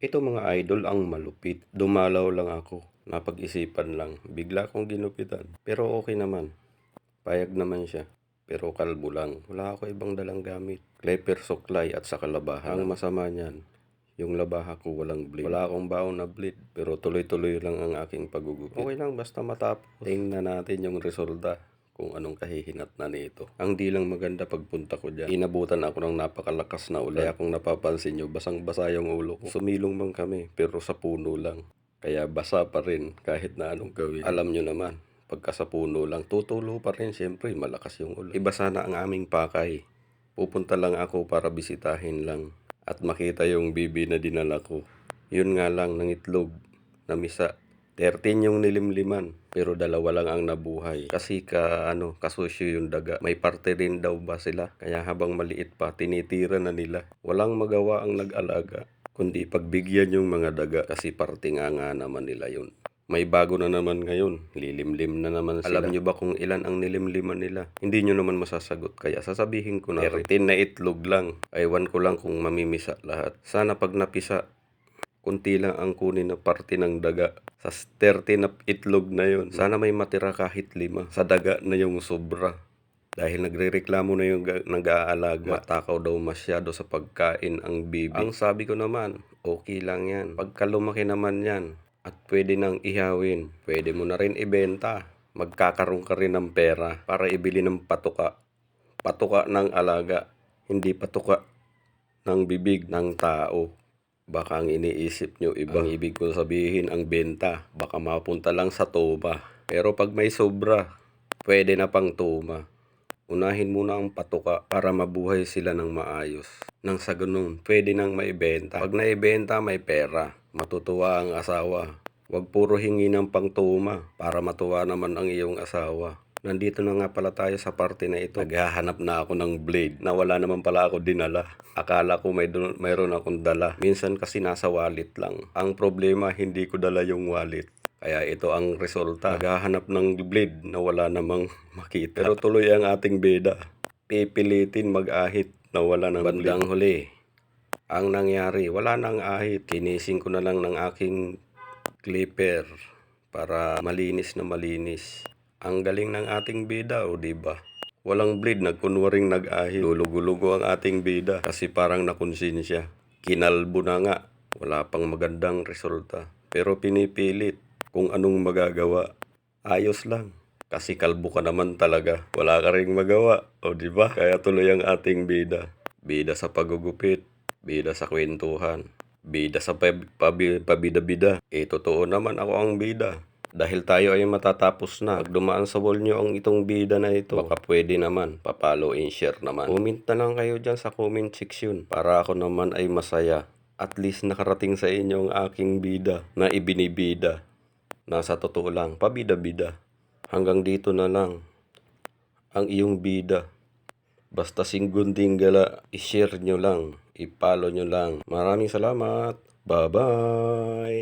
Ito mga idol ang malupit. Dumalaw lang ako. Napag-isipan lang. Bigla akong ginupitan. Pero okay naman. Payag naman siya. Pero kalbo lang. Wala ako ibang dalang gamit. Clipper suklay at saka labaha. Ang masama niyan, yung labaha ko walang blade. Wala akong baon na blade. Pero tuloy-tuloy lang ang aking pagugupit. Okay lang basta matapos. Tingnan natin yung resulta kung anong kahihinatnan nito. Ang di lang maganda pagpunta ko dyan, inabutan ako ng napakalakas na ulan. Kaya kung napapansin nyo, basang-basa yung ulo ko. Sumilong man kami, pero sa puno lang. Kaya basa pa rin kahit na anong gawin. Alam nyo naman, pagka sa puno lang, tutulo pa rin. Siyempre, malakas yung ulan. Iba sana ang aming pakay. Pupunta lang ako para bisitahin lang at makita yung bibi na dinala ko. Yun nga lang, ng itlog na misa. 13 yung nilimliman, pero dalawa lang ang nabuhay. Kasi kasusyo yung daga. May parte rin daw ba sila? Kaya habang maliit pa, tinitira na nila. Walang magawa ang nag-alaga, kundi pagbigyan yung mga daga kasi parte nga naman nila yun. May bago na naman ngayon, lilimlim na naman sila. Alam nyo ba kung ilan ang nilimliman nila? Hindi nyo naman masasagot, kaya sasabihin ko na 13 na itlog lang. Aywan ko lang kung mamimisa lahat. Sana pag napisa, kunti lang ang kunin na parte ng daga. Sa 13 na itlog na yun, sana may matira kahit 5. Sa daga na yung sobra. Dahil nagrereklamo na yung nag-aalaga. Matakaw daw masyado sa pagkain ang bibi. Ang sabi ko naman, okay lang yan. Pagka lumaki naman yan at pwede nang ihawin, pwede mo na rin ibenta. Magkakaroon ka rin ng pera para ibili ng patuka. Patuka ng alaga, hindi patuka ng bibig ng tao. Baka ang iniisip nyo ibang ibig ko sabihin ang benta. Baka mapunta lang sa tuma. Pero pag may sobra, pwede na pang tuma. Unahin muna ang patuka para mabuhay sila ng maayos. Nang sa ganun, pwede nang maibenta. Pag naibenta, may pera. Matutuwa ang asawa. Huwag puro hingi ng pangtuma para matuwa naman ang iyong asawa. Nandito na nga pala tayo sa parte na ito. Naghahanap na ako ng blade na wala naman pala ako dinala. Akala ko mayroon akong dala. Minsan kasi nasa wallet lang. Ang problema, hindi ko dala yung wallet. Kaya ito ang resulta. Naghahanap ng blade na wala namang makita. Pero tuloy ang ating beda. Pipilitin mag-ahit na wala ng bandang huli. Ang nangyari, wala nang ahit. Kinising ko na lang ng aking clipper para malinis na malinis. Ang galing ng ating bida, o diba? Walang blade, nagkunwaring nag-ahit. Lulugo-lugo ang ating bida kasi parang nakonsensya. Kinalbo na nga, wala pang magandang resulta. Pero pinipilit kung anong magagawa. Ayos lang. Kasi kalbo ka naman talaga. Wala ka ring magawa, o diba? Kaya tuloy ang ating bida. Bida sa pagugupit, bida sa kwentuhan, bida sa pabida-bida. Totoo naman ako ang bida. Dahil tayo ay matatapos na. Pag dumaan sa wall nyo ang itong bida na ito, baka pwede naman, papalo and share naman. Comment na lang kayo dyan sa comment section para ako naman ay masaya. At least nakarating sa inyo ang aking bida na ibinibida. Nasa totoo lang, pabida-bida. Hanggang dito na lang ang iyong bida. Basta singgunding gala, i-share nyo lang, i-follow nyo lang. Maraming salamat. Bye-bye!